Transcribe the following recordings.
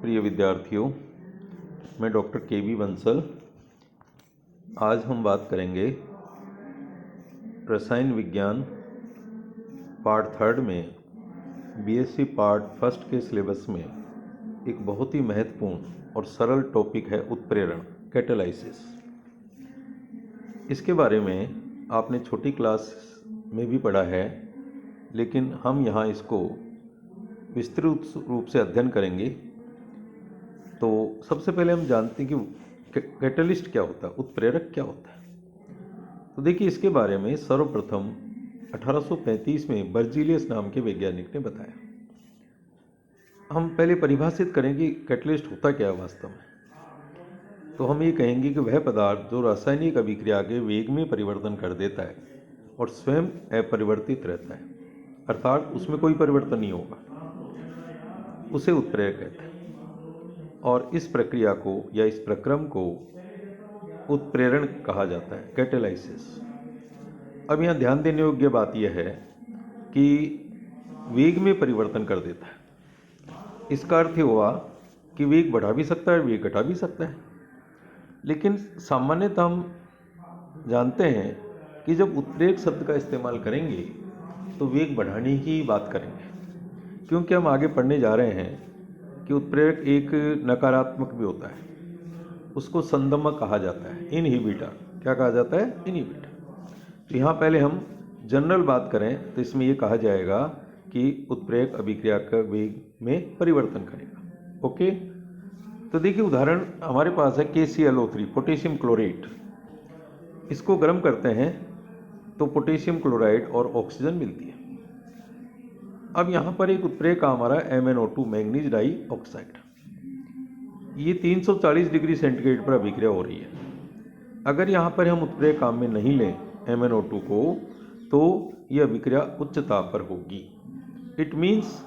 प्रिय विद्यार्थियों, मैं डॉक्टर के.बी. बंसल। आज हम बात करेंगे रसायन विज्ञान पार्ट 3 में बीएससी पार्ट 1 के सिलेबस में एक बहुत ही महत्वपूर्ण और सरल टॉपिक है उत्प्रेरण, कैटालाइसिस। इसके बारे में आपने छोटी क्लास में भी पढ़ा है, लेकिन हम यहाँ इसको विस्तृत रूप से अध्ययन करेंगे। तो सबसे पहले हम जानते हैं कि कैटलिस्ट क्या होता है, उत्प्रेरक क्या होता है। तो देखिए, इसके बारे में सर्वप्रथम 1835 में बर्जीलियस नाम के वैज्ञानिक ने बताया। हम पहले परिभाषित करें कि कैटलिस्ट होता क्या है वास्तव में। तो हम ये कहेंगे कि वह पदार्थ जो रासायनिक अभिक्रिया के वेग में परिवर्तन कर देता है और स्वयं अपरिवर्तित रहता है, अर्थात उसमें कोई परिवर्तन नहीं होगा, उसे उत्प्रेरक कहते हैं। और इस प्रक्रिया को या इस प्रक्रम को उत्प्रेरण कहा जाता है, कैटालाइसिस। अब यहाँ ध्यान देने योग्य बात यह है कि वेग में परिवर्तन कर देता है। इसका अर्थ हुआ कि वेग बढ़ा भी सकता है, वेग घटा भी सकता है। लेकिन सामान्यतः हम जानते हैं कि जब उत्प्रेरक शब्द का इस्तेमाल करेंगे तो वेग बढ़ाने की बात करेंगे, क्योंकि हम आगे पढ़ने जा रहे हैं कि उत्प्रेरक एक नकारात्मक भी होता है, उसको संदमक कहा जाता है, इनहिबिटर। क्या कहा जाता है? इनहिबिटर। तो यहाँ पहले हम जनरल बात करें तो इसमें ये कहा जाएगा कि उत्प्रेरक अभिक्रिया का वेग में परिवर्तन करेगा। ओके, तो देखिए उदाहरण हमारे पास है KClO3, पोटेशियम क्लोरेट। इसको गर्म करते हैं तो पोटेशियम क्लोराइड और ऑक्सीजन मिलती है। अब यहाँ पर एक उत्प्रेरक काम आ रहा है MnO2, मैंगनीज डाई ऑक्साइड। ये 340 डिग्री सेंटीग्रेड पर अभिक्रिया हो रही है। अगर यहाँ पर हम उत्प्रेरक काम में नहीं लें MnO2 को, तो ये अभिक्रिया उच्च ताप पर होगी। इट मीन्स,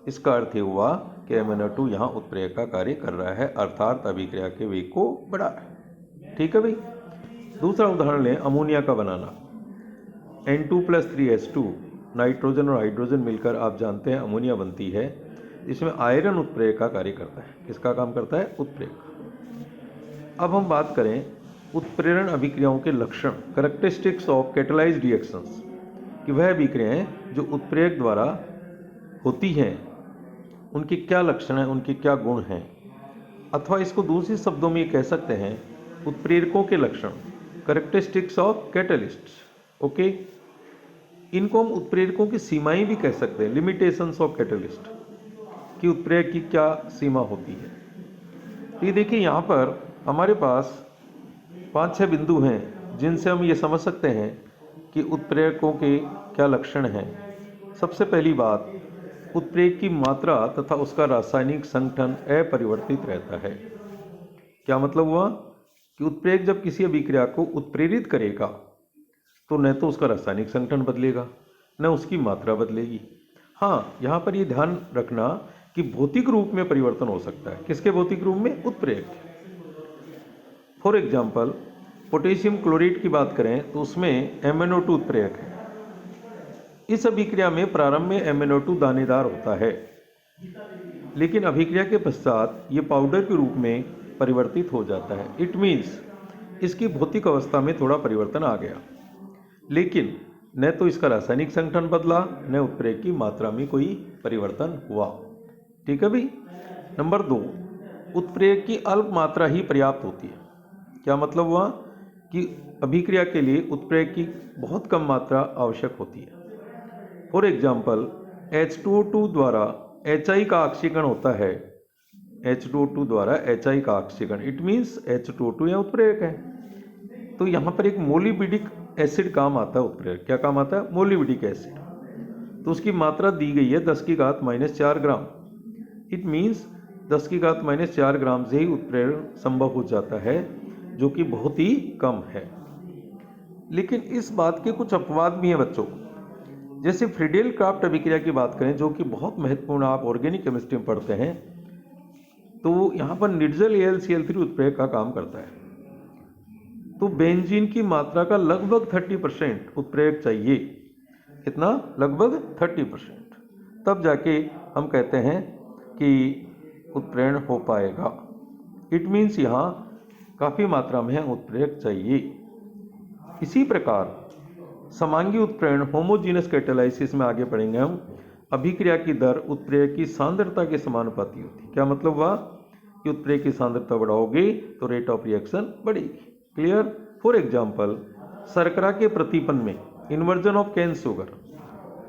इसका अर्थ हुआ कि MnO2 यहाँ उत्प्रेरक का कार्य कर रहा है, अर्थात अभिक्रिया के वेग को बढ़ा रहा है। ठीक है भाई। दूसरा उदाहरण लें, अमोनिया का बनाना। N2+3H2, नाइट्रोजन और हाइड्रोजन मिलकर आप जानते हैं अमोनिया बनती है। इसमें आयरन उत्प्रेरक का कार्य करता है। किसका काम करता है? उत्प्रेरक। अब हम बात करें उत्प्रेरण अभिक्रियाओं के लक्षण, कैरेक्टरिस्टिक्स ऑफ कैटालाइज्ड रिएक्शंस, कि वह अभिक्रियाएं जो उत्प्रेरक द्वारा होती हैं उनके क्या लक्षण हैं, उनके क्या गुण हैं। अथवा इसको दूसरे शब्दों में ये कह सकते हैं उत्प्रेरकों के लक्षण, कैरेक्टरिस्टिक्स ऑफ कैटलिस्ट्स। ओके, इनको हम उत्प्रेरकों की सीमाएं भी कह सकते हैं, लिमिटेशंस ऑफ कैटलिस्ट, कि उत्प्रेरक की क्या सीमा होती है। तो ये देखिए, यहाँ पर हमारे पास 5-6 बिंदु हैं जिनसे हम ये समझ सकते हैं कि उत्प्रेरकों के क्या लक्षण हैं। सबसे पहली बात, उत्प्रेरक की मात्रा तथा उसका रासायनिक संगठन अपरिवर्तित रहता है। क्या मतलब हुआ कि उत्प्रेरक जब किसी अभिक्रिया को उत्प्रेरित करेगा तो न तो उसका रासायनिक संगठन बदलेगा, न उसकी मात्रा बदलेगी। हाँ, यहाँ पर ये ध्यान रखना कि भौतिक रूप में परिवर्तन हो सकता है। किसके भौतिक रूप में? उत्प्रेरक। फॉर एग्जाम्पल, पोटेशियम क्लोरेट की बात करें तो उसमें MnO2 उत्प्रेरक है। इस अभिक्रिया में प्रारंभ में MnO2 दानेदार होता है, लेकिन अभिक्रिया के पश्चात ये पाउडर के रूप में परिवर्तित हो जाता है। इट मीन्स, इसकी भौतिक अवस्था में थोड़ा परिवर्तन आ गया, लेकिन न तो इसका रासायनिक संगठन बदला, न उत्प्रेरक की मात्रा में कोई परिवर्तन हुआ। ठीक है भाई। नंबर 2, उत्प्रेरक की अल्प मात्रा ही पर्याप्त होती है। क्या मतलब हुआ कि अभिक्रिया के लिए उत्प्रेरक की बहुत कम मात्रा आवश्यक होती है। फॉर एग्जाम्पल, H2O2 द्वारा HI का ऑक्सीकरण होता है। H2O2 द्वारा HI का ऑक्सीकरण, इट मीन्स H2O2 यहाँ उत्प्रेरक है। तो यहाँ पर एक मोलिबिडिक एसिड काम आता है उत्प्रेरक। क्या काम आता है? मोलिबिडिक एसिड। तो उसकी मात्रा दी गई है 10⁻⁴ ग्राम। इट मीन्स 10⁻⁴ ग्राम से ही उत्प्रेरण संभव हो जाता है, जो कि बहुत ही कम है। लेकिन इस बात के कुछ अपवाद भी हैं बच्चों। जैसे फ्रीडेल क्राफ्ट अभिक्रिया की बात करें, जो कि बहुत महत्वपूर्ण, आप ऑर्गेनिक केमिस्ट्री में पढ़ते हैं, तो यहाँ पर निर्जल AlCl3 उत्प्रेरक का काम करता है। तो बेंजीन की मात्रा का लगभग 30% उत्प्रेरक चाहिए। कितना? लगभग 30%। तब जाके हम कहते हैं कि उत्प्रेरण हो पाएगा। इट मीन्स यहाँ काफ़ी मात्रा में उत्प्रेरक चाहिए। इसी प्रकार समांगी उत्प्रेरण होमोजीनस कैटालाइसिस में आगे पढ़ेंगे हम। अभिक्रिया की दर उत्प्रेरक की सांद्रता के समानुपाती होती है। क्या मतलब हुआ कि उत्प्रेरक की सांद्रता बढ़ाओगे तो रेट ऑफ रिएक्शन बढ़ेगी। क्लियर। फॉर एग्जाम्पल, शर्करा के प्रतिपन में inversion of cane sugar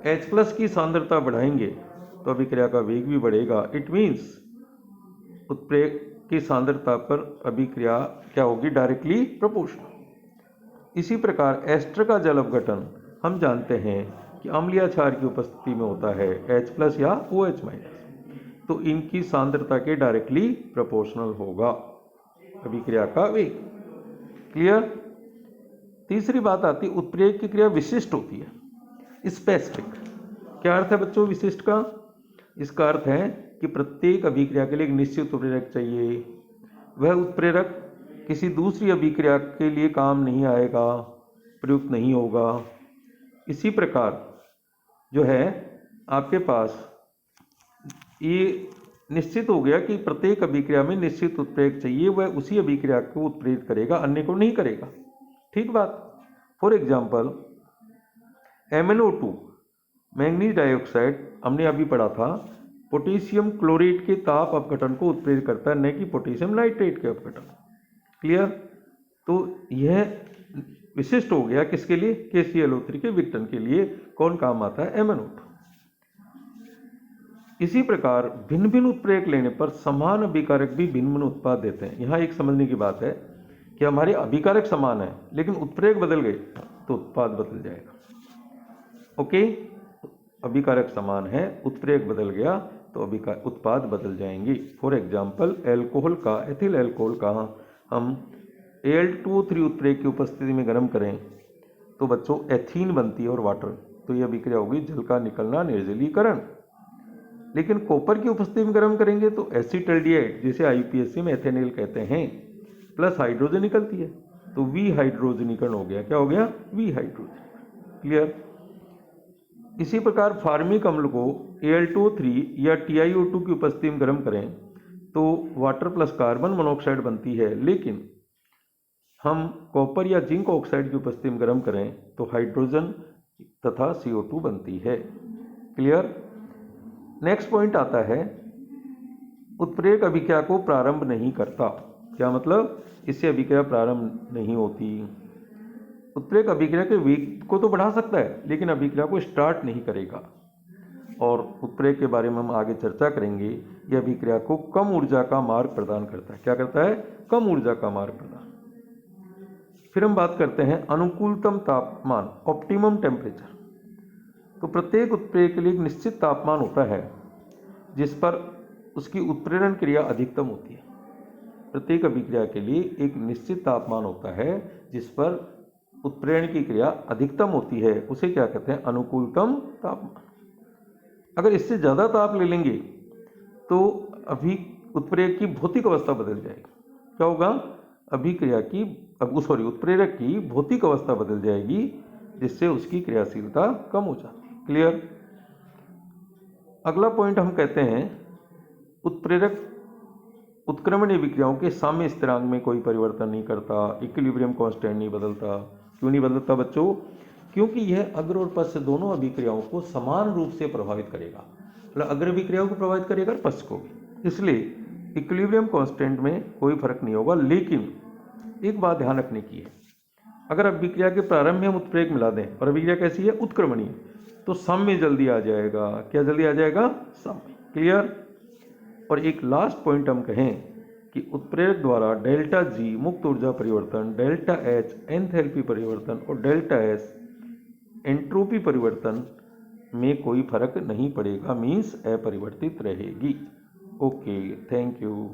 H+ की सांद्रता बढ़ाएंगे तो अभिक्रिया का वेग भी बढ़ेगा। इट मीन्स उत्प्रेरक की सांद्रता पर अभिक्रिया क्या होगी, डायरेक्टली प्रोपोर्शनल। इसी प्रकार एस्टर का जल अपघटन हम जानते हैं कि अम्लीय क्षार की उपस्थिति में होता है, H+ या OH-, तो इनकी सांद्रता के डायरेक्टली प्रोपोर्शनल होगा अभिक्रिया का वेग। क्लियर। तीसरी बात आती है उत्प्रेरक की क्रिया विशिष्ट होती है, स्पेसिफिक। क्या अर्थ है बच्चों विशिष्ट का? इसका अर्थ है कि प्रत्येक अभिक्रिया के लिए एक निश्चित उत्प्रेरक चाहिए। वह उत्प्रेरक किसी दूसरी अभिक्रिया के लिए काम नहीं आएगा, प्रयुक्त नहीं होगा। इसी प्रकार जो है आपके पास ये निश्चित हो गया कि प्रत्येक अभिक्रिया में निश्चित उत्प्रेरक चाहिए, वह उसी अभिक्रिया को उत्प्रेरित करेगा, अन्य को नहीं करेगा। ठीक बात। For example MnO2 manganese dioxide हमने अभी पढ़ा था, पोटेशियम क्लोरेट के ताप अपघटन को उत्प्रेरित करता है, न कि पोटेशियम नाइट्रेट के अपघटन। क्लियर। तो यह विशिष्ट हो गया किसके लिए, KClO3 के विघटन के लिए कौन काम आता है, MnO2। इसी प्रकार भिन्न भिन्न उत्प्रेरक लेने पर समान अभिकारक भी भिन्न भिन्न उत्पाद देते हैं। यहाँ एक समझने की बात है कि हमारे अभिकारक समान है लेकिन उत्प्रेरक बदल गए तो उत्पाद बदल जाएगा। ओके, अभिकारक समान है, उत्प्रेरक बदल गया तो उत्पाद बदल जाएंगे। फॉर एग्जाम्पल एल्कोहल का, एथिल एल्कोहल का हम Al2O3 उत्प्रेरक की उपस्थिति में गर्म करें तो बच्चों एथीन बनती है और वाटर, तो यह अभिक्रिया होगी जल का निकलना, निर्जलीकरण। लेकिन कॉपर की उपस्थिति में गर्म करेंगे तो एसिटल्डिहाइड, जिसे IUPAC में एथेनॉल कहते हैं, प्लस हाइड्रोजन निकलती है, तो विहाइड्रोजनीकरण हो गया। क्या हो गया, विहाइड्रोजन। क्लियर। इसी प्रकार फार्मिक अम्ल को Al2O3 या TiO2 की उपस्थिति में गर्म करें तो वाटर प्लस कार्बन मोनोऑक्साइड बनती है, लेकिन हम कॉपर या जिंक ऑक्साइड की उपस्थिति में गर्म करें तो हाइड्रोजन तथा CO2 बनती है। क्लियर। नेक्स्ट पॉइंट आता है उत्प्रेरक अभिक्रिया को प्रारंभ नहीं करता। क्या मतलब, इससे अभिक्रिया प्रारंभ नहीं होती। उत्प्रेरक अभिक्रिया के वेग को तो बढ़ा सकता है लेकिन अभिक्रिया को स्टार्ट नहीं करेगा। और उत्प्रेरक के बारे में हम आगे चर्चा करेंगे। यह अभिक्रिया को कम ऊर्जा का मार्ग प्रदान करता है। क्या करता है, कम ऊर्जा का मार्ग प्रदान। फिर हम बात करते हैं अनुकूलतम तापमान, ऑप्टिमम टेम्परेचर। तो प्रत्येक उत्प्रेरक के लिए एक निश्चित तापमान होता है जिस पर उसकी उत्प्रेरण क्रिया अधिकतम होती है। प्रत्येक अभिक्रिया के लिए एक निश्चित तापमान होता है जिस पर उत्प्रेरण की क्रिया अधिकतम होती है, उसे क्या कहते हैं, अनुकूलतम तापमान। अगर इससे ज़्यादा ताप ले लेंगे तो उत्प्रेरक की भौतिक अवस्था बदल जाएगी। क्या होगा, उत्प्रेरक की भौतिक अवस्था बदल जाएगी जिससे उसकी क्रियाशीलता कम हो जाती है। क्लियर। अगला पॉइंट हम कहते हैं उत्प्रेरक उत्क्रमणीय विक्रियाओं के साम्य स्थिरांक में कोई परिवर्तन नहीं करता, इक्विलिब्रियम कांस्टेंट नहीं बदलता। क्यों नहीं बदलता बच्चों, क्योंकि यह अग्र और पश्च दोनों अभिक्रियाओं को समान रूप से प्रभावित करेगा। मतलब अग्र अभिक्रियाओं को प्रभावित करेगा और पश्च को भी, इसलिए इक्विलिब्रियम कांस्टेंट में कोई फर्क नहीं होगा। लेकिन एक बात ध्यान रखने की है, अगर अभिक्रिया के प्रारंभ में हम उत्प्रेरक मिला दें और अभिक्रिया कैसी है, उत्क्रमणीय, तो साम्य जल्दी आ जाएगा। क्या जल्दी आ जाएगा, साम्य। क्लियर। और एक लास्ट पॉइंट हम कहें कि उत्प्रेरक द्वारा डेल्टा G मुक्त ऊर्जा परिवर्तन, डेल्टा H एंथैल्पी परिवर्तन और डेल्टा S एंट्रोपी परिवर्तन में कोई फर्क नहीं पड़ेगा, मीन्स अपरिवर्तित रहेगी। Okay, thank you.